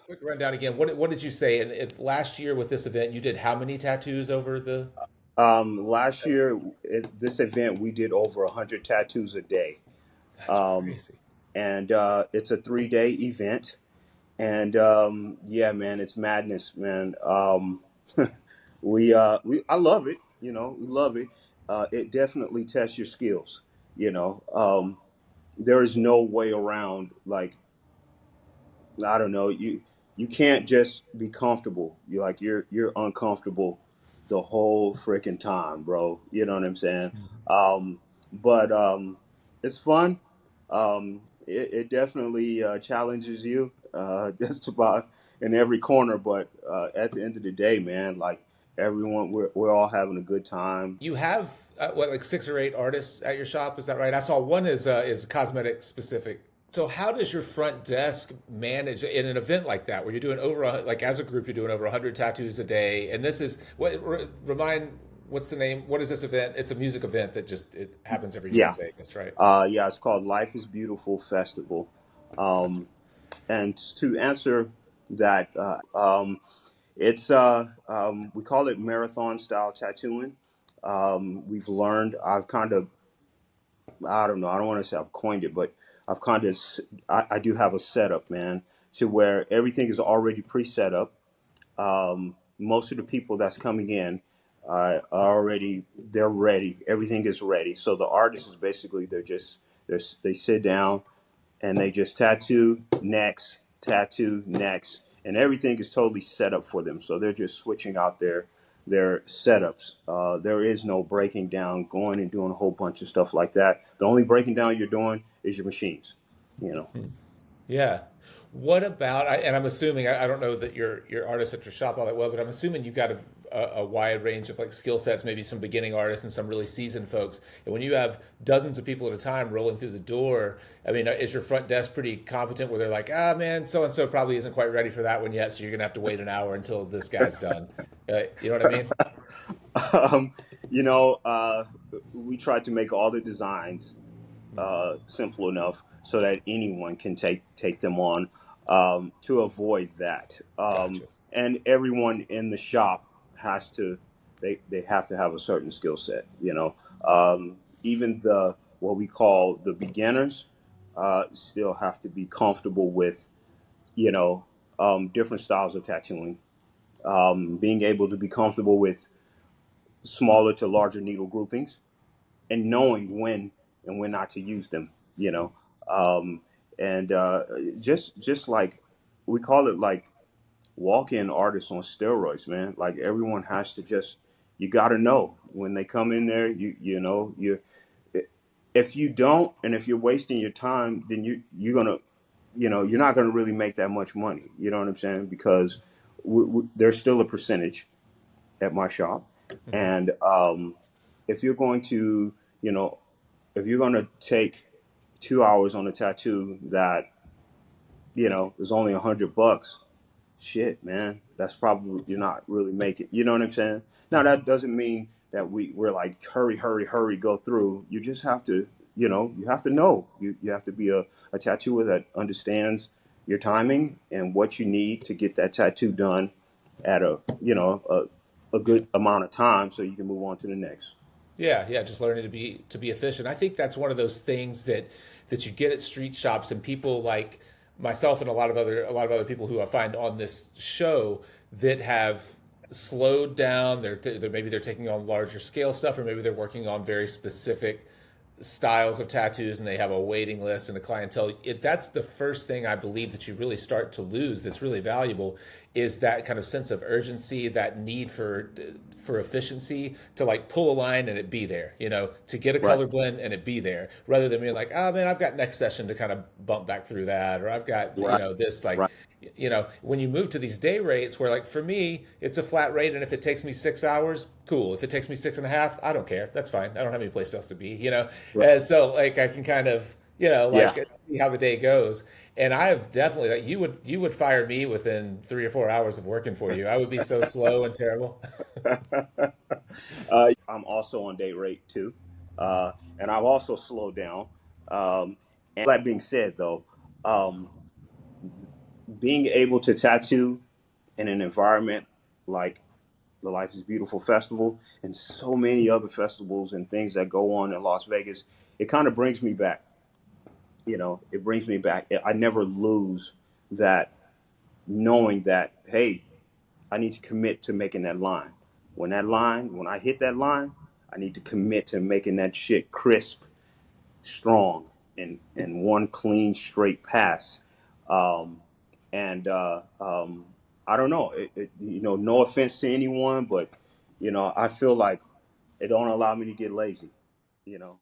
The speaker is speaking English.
quick rundown again. What did you say? And last year with this event, you did how many tattoos over the? Last year at this event, we did over 100 tattoos a day. That's Um, crazy. and it's a 3-day event. And yeah, man, it's madness, man. I love it. We love it. It definitely tests your skills. You know, there is no way around. Like, I don't know, you can't just be comfortable. You're uncomfortable the whole freaking time, bro. You know what I'm saying? But it's fun. It definitely challenges you just about in every corner. But at the end of the day, man, like everyone, we're all having a good time. You have what, like 6 or 8 artists at your shop? Is that right? I saw one is cosmetic specific. So how does your front desk manage in an event like that where you're doing like as a group you're doing over 100 tattoos a day? And this is what remind what's the name? What is this event? It's a music event that just it happens every year in Yeah, Vegas, right? yeah. It's called Life is Beautiful Festival. Gotcha. Um, And to answer that, it's we call it marathon style tattooing. We've learned. I've kind of, I don't know. I don't want to say I've coined it, but I've kind of I do have a setup, man, to where everything is already pre-set up. Most of the people that's coming in are already they're ready. Everything is ready. So the artist is basically they sit down and they just tattoo next, and everything is totally set up for them. So they're just switching out their setups. There is no breaking down, going and doing a whole bunch of stuff like that. The only breaking down you're doing is your machines. You know. Yeah. What about, and I'm assuming, I don't know that your artists at your shop all that well, but I'm assuming you've got a wide range of like skill sets, maybe some beginning artists and some really seasoned folks. And when you have dozens of people at a time rolling through the door, I mean, is your front desk pretty competent where they're like, ah, man, so and so probably isn't quite ready for that one yet, so you're gonna have to wait an hour until this guy's done. You know what I mean? um, you know, we tried to make all the designs simple enough so that anyone can take them on to avoid that. Gotcha. And everyone in the shop has to they have to have a certain skill set. Even the what we call the beginners still have to be comfortable with you know different styles of tattooing. Being able to be comfortable with smaller to larger needle groupings and knowing when and when not to use them. You know, um, and just like we call it like walk-in artists on steroids, man. Like everyone has to just you got to know when they come in there. You if you don't, and if you're wasting your time, then you're gonna you're not gonna really make that much money. You know what I'm saying? Because there's still a percentage at my shop, Hmm. and if you're going to you know if you're going to take 2 hours on a tattoo that is only $100, shit, man, that's probably you're not really making. You know what I'm saying? Now Hmm. that doesn't mean that we're like hurry, hurry, hurry, go through. You just have to, you have to know. You have to be a tattooer that understands your timing and what you need to get that tattoo done at a good amount of time so you can move on to the next. Yeah, yeah, just learning to be efficient. I think that's one of those things that you get at street shops and people like myself and a lot of other people who I find on this show that have slowed down. Maybe they're taking on larger scale stuff, or maybe they're working on very specific styles of tattoos and they have a waiting list and a clientele. That's the first thing I believe that you really start to lose that's really valuable is that kind of sense of urgency, that need for efficiency to like pull a line and it be there, to get a Right, color blend and it be there, rather than being like, oh man, I've got next session to kind of bump back through that, or I've got, right, this like, right, when you move to these day rates where like for me it's a flat rate, and if it takes me 6 hours, cool. If it takes me six and a half, I don't care, that's fine. I don't have any place else to be, right. and so like I can kind of Yeah. like see how the day goes. And I have definitely like you would fire me within 3 or 4 hours of working for you. I would be so slow and terrible. I'm also on date rate too, and I've also slowed down. And that being said, though, um, being able to tattoo in an environment like the Life is Beautiful Festival and so many other festivals and things that go on in Las Vegas, it kind of brings me back. It brings me back. I never lose that, knowing that, hey, I need to commit to making that line. When I hit that line, I need to commit to making that shit crisp, strong, and one clean, straight pass. Um, and I don't know, no offense to anyone, but I feel like it don't allow me to get lazy. You know.